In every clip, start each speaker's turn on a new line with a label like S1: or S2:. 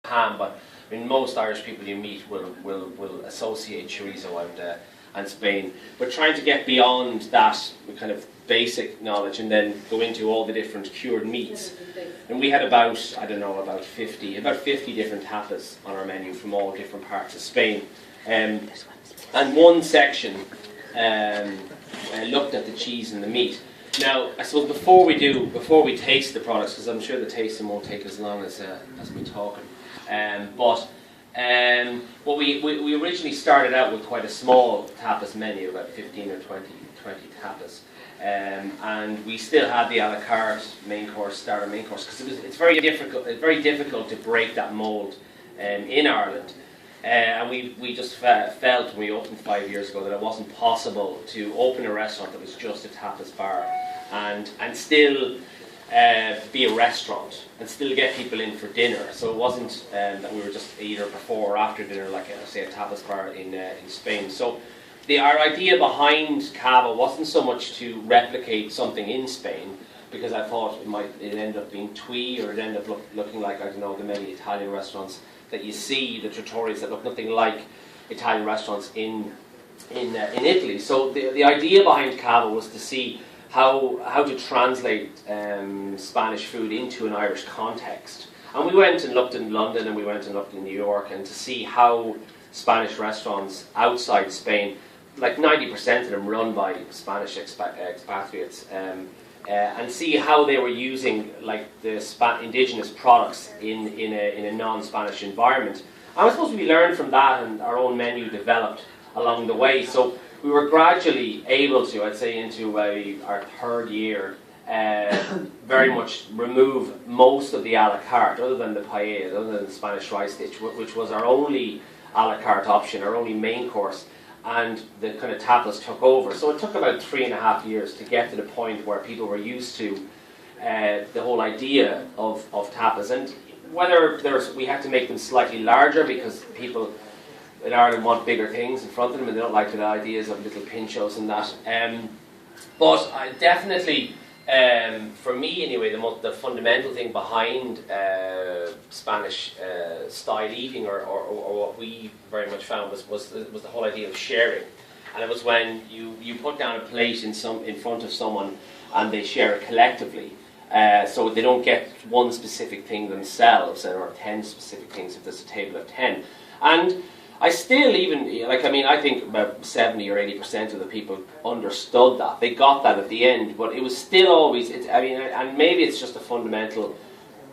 S1: ham, but I mean, most Irish people you meet will associate chorizo and Spain. But trying to get beyond that kind of basic knowledge and then go into all the different cured meats. And we had about 50 different tapas on our menu from all different parts of Spain. And one section looked at the cheese and the meat. Now, I suppose before we taste the products, because I'm sure the tasting won't take as long as we're talking. Well, we originally started out with quite a small tapas menu, about 15 or 20 tapas. And we still had the a la carte main course, starter, main course, because it's very difficult to break that mold in Ireland. And we just felt when we opened 5 years ago that it wasn't possible to open a restaurant that was just a tapas bar and still be a restaurant and still get people in for dinner. So it wasn't that we were just either before or after dinner like say a tapas bar in Spain. So our idea behind Cava wasn't so much to replicate something in Spain, because I thought it end up being twee, or it end up looking like, I don't know, the many Italian restaurants that you see, the trattorias that look nothing like Italian restaurants in Italy. So the idea behind Cava was to see how to translate Spanish food into an Irish context. And we went and looked in London and we went and looked in New York, and to see how Spanish restaurants outside Spain, like 90% of them run by Spanish expatriates, and see how they were using like the indigenous products in a non-Spanish environment. And I suppose we learned from that, and our own menu developed along the way. So we were gradually able to, I'd say into our third year, very much remove most of the a la carte, other than the paella, other than the Spanish rice dish, which was our only a la carte option, our only main course, and the kind of tapas took over. So it took about 3.5 years to get to the point where people were used to the whole idea of tapas. And whether we had to make them slightly larger because people in Ireland want bigger things in front of them and they don't like the ideas of little pinchos and that. But I definitely, for me anyway, the fundamental thing behind Spanish style eating, or what we very much found was the whole idea of sharing. And it was when you put down a plate in front of someone and they share it collectively. So they don't get one specific thing themselves, or 10 specific things if there's a table of 10. And I still I think about 70 or 80% of the people understood that. They got that at the end, but it was still always, and maybe it's just a fundamental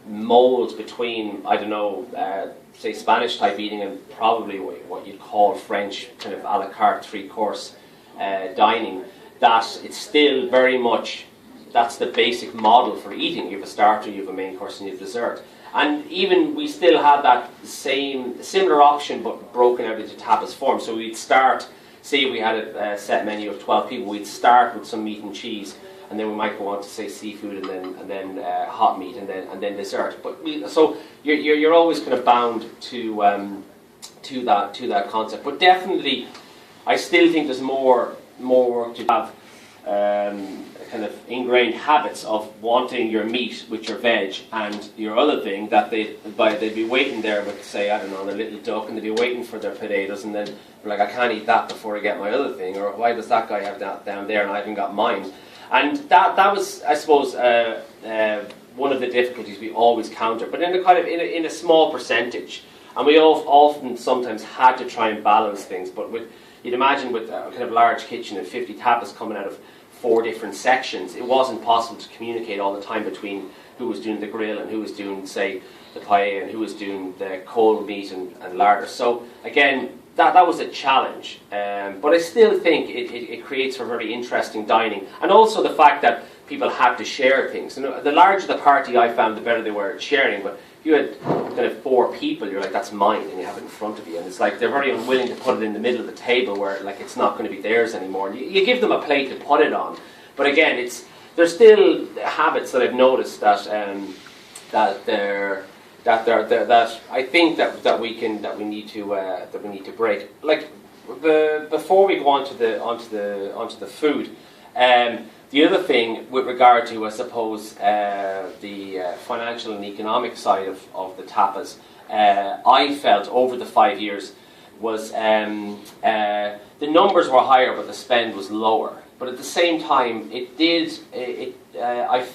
S1: mold between, I don't know, say Spanish type eating and probably what you'd call French kind of a la carte 3-course dining, that it's still very much, that's the basic model for eating. You have a starter, you have a main course, and you have dessert. And even we still had that similar option, but broken out into tapas form. So we'd start, say we had a set menu of 12 people, we'd start with some meat and cheese, and then we might go on to say seafood, and then hot meat, and then dessert. But so you're always kind of bound to that concept. But definitely, I still think there's more work to have. Kind of ingrained habits of wanting your meat with your veg and your other thing, that they'd be waiting there with, say, I don't know, their little duck, and they'd be waiting for their potatoes, and then they're like, I can't eat that before I get my other thing, or why does that guy have that down there and I haven't got mine? And that was, I suppose, one of the difficulties we always counter, but in a small percentage. And we often sometimes had to try and balance things, but you'd imagine with a kind of large kitchen and 50 tapas coming out of 4 different sections, it wasn't possible to communicate all the time between who was doing the grill and who was doing, say, the paella, and who was doing the cold meat and larder. So again, that was a challenge, but I still think it creates for very interesting dining, and also the fact that people had to share things. And the larger the party, I found, the better they were at sharing. But if you had kind of 4 people, you're like, that's mine, and you have it in front of you, and it's like they're very unwilling to put it in the middle of the table where like it's not going to be theirs anymore. And you give them a plate to put it on, but again, there's still habits that I've noticed that I think that we need to break. Like before we go onto the food. The other thing with regard to, I suppose, the financial and economic side of the tapas, I felt over the 5 years was the numbers were higher, but the spend was lower. But at the same time, I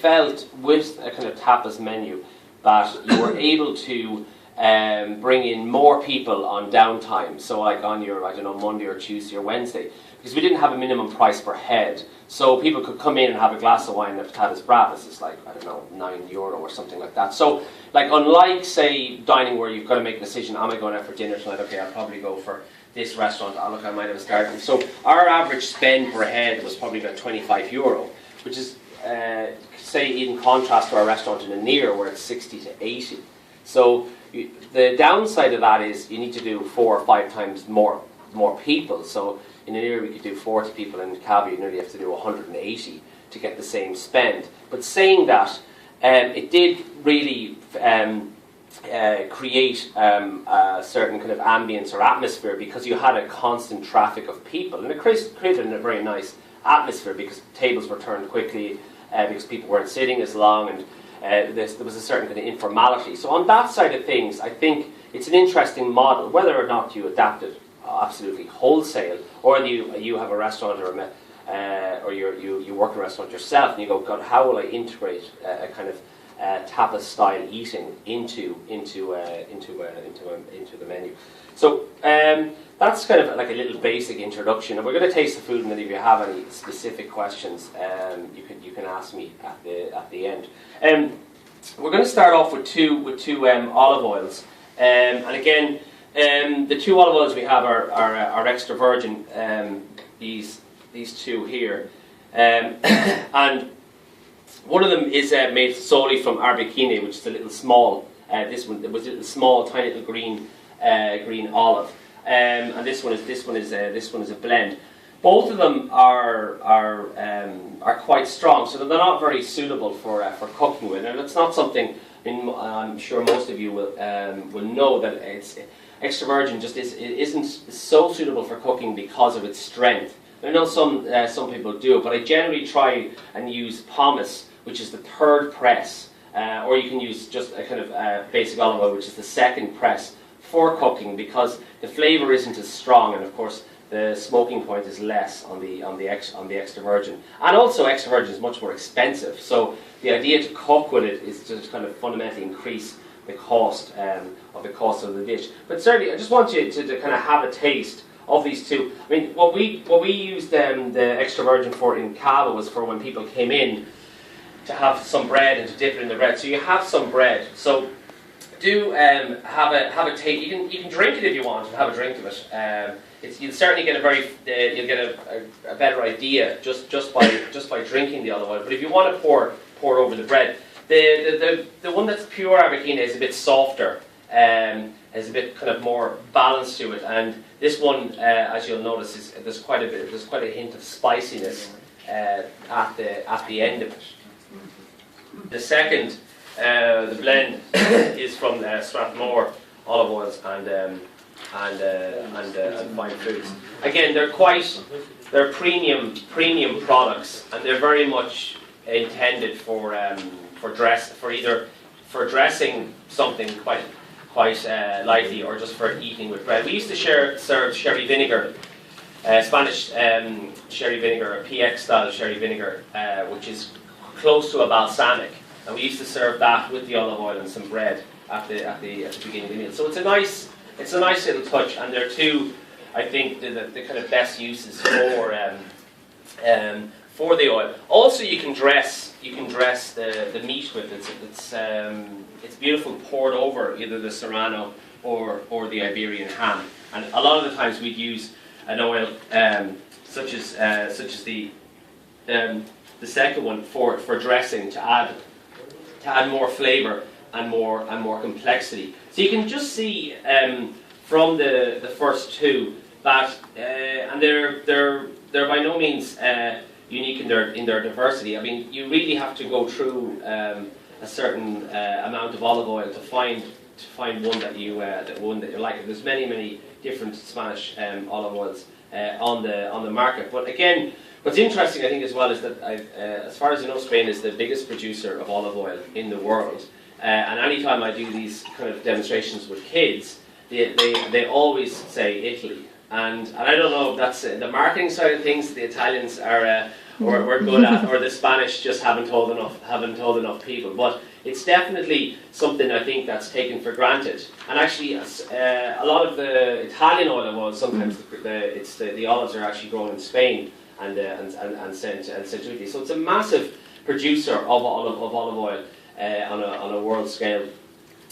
S1: felt with a kind of tapas menu that you were able to bring in more people on downtime. So like on your, I don't know, Monday or Tuesday or Wednesday, because we didn't have a minimum price per head. So people could come in and have a glass of wine and patatas bravas. It's like, I don't know, €9 or something like that. So like unlike, say, dining where you've got to make a decision, am I going out for dinner tonight? Okay, I'll probably go for this restaurant. Oh, look, I might have a starter. So our average spend per head was probably about €25, which is, say, in contrast to our restaurant in Anir where it's 60 to 80. So the downside of that is you need to do 4 or 5 times more people. So in Anir we could do 40 people, and in Cava you nearly have to do 180 to get the same spend. But saying that, it did really create a certain kind of ambience or atmosphere, because you had a constant traffic of people, and it created a very nice atmosphere because tables were turned quickly, because people weren't sitting as long, and there was a certain kind of informality. So on that side of things, I think it's an interesting model. Whether or not you adapt it absolutely wholesale, or you have a restaurant or you work in a restaurant yourself and you go, God, how will I integrate a kind of tapas style eating into the menu? So that's kind of like a little basic introduction, and we're going to taste the food, and then if you have any specific questions, you can ask me at the end. We're going to start off with two olive oils, and again, the 2 olive oils we have are extra virgin. These 2 here, and one of them is made solely from arbequina, which is a little small. This one was a little small, tiny little green olive, and this one is a blend. Both of them are quite strong, so they're not very suitable for cooking with, and it's not something. I mean, I'm sure most of you will know that it's extra virgin just isn't so suitable for cooking because of its strength. I know some people do it, but I generally try and use pomace, which is the 3rd press, or you can use just a kind of basic olive oil, which is the 2nd press for cooking, because the flavour isn't as strong, and of course the smoking point is less on the extra virgin. And also extra virgin is much more expensive, so the idea to cook with it is to kind of fundamentally increase the cost of the dish. But certainly, I just want you to kind of have a taste of these 2. I mean, what we used the extra virgin for in Cava was for when people came in to have some bread and to dip it in the bread. So you have some bread. So do have a taste. You can drink it if you want and have a drink of it. You'll certainly get you'll get a better idea just by drinking the olive oil. But if you want to pour over the bread, the one that's pure arbequina is a bit softer. Has a bit kind of more balance to it, and this one, as you'll notice, there's quite a hint of spiciness at the end of it. The second, the blend, is from Strathmore olive oils and fine foods. Again, they're premium products, and they're very much intended for dressing something quite lightly, or just for eating with bread. We used to serve sherry vinegar, Spanish sherry vinegar, PX style sherry vinegar, which is close to a balsamic, and we used to serve that with the olive oil and some bread at the beginning of the meal. So it's a nice little touch, and they're 2, I think, the kind of best uses for the oil. Also, you can dress the meat with it. It's beautiful poured over either the Serrano or the Iberian ham. And a lot of the times we'd use an oil such as the second one for dressing to add more flavour and more complexity. So you can just see from the first 2 that and they're by no means unique in their diversity. I mean, you really have to go through a certain amount of olive oil to find one that you like. There's many different Spanish olive oils on the market. But again, what's interesting, I think, as well, is that as far as I know, Spain is the biggest producer of olive oil in the world. and anytime I do these kind of demonstrations with kids, they always say Italy. And I don't know if that's the marketing side of things. The Italians are we're good at, or the Spanish just haven't told enough people. But it's definitely something I think that's taken for granted. And actually, a lot of the Italian olive oil, sometimes the olives are actually grown in Spain and sent to Italy. So it's a massive producer of olive oil on a world scale.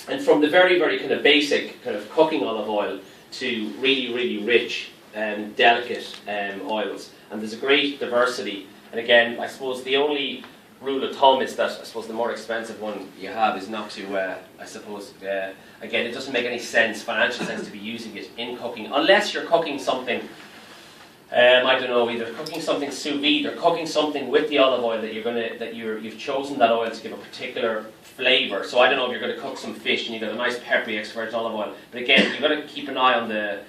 S1: And from the very, very kind of basic kind of cooking olive oil to really, really rich and delicate oils. And there's a great diversity. And again, I suppose the only rule of thumb is that I suppose the more expensive one you have is not to, again, it doesn't make any sense, financial sense, to be using it in cooking, unless you're cooking something, I don't know, either cooking something sous vide or cooking something with the olive oil that you've chosen that oil to give a particular flavour. So I don't know if you're going to cook some fish and you've got a nice peppery extra virgin olive oil, but again, you've got to keep an eye on the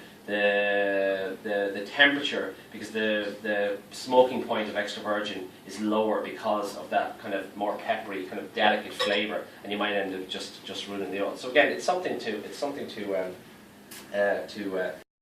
S1: temperature, because the smoking point of extra virgin is lower because of that kind of more peppery, kind of delicate flavour, and you might end up just ruining the oil. So again, it's something to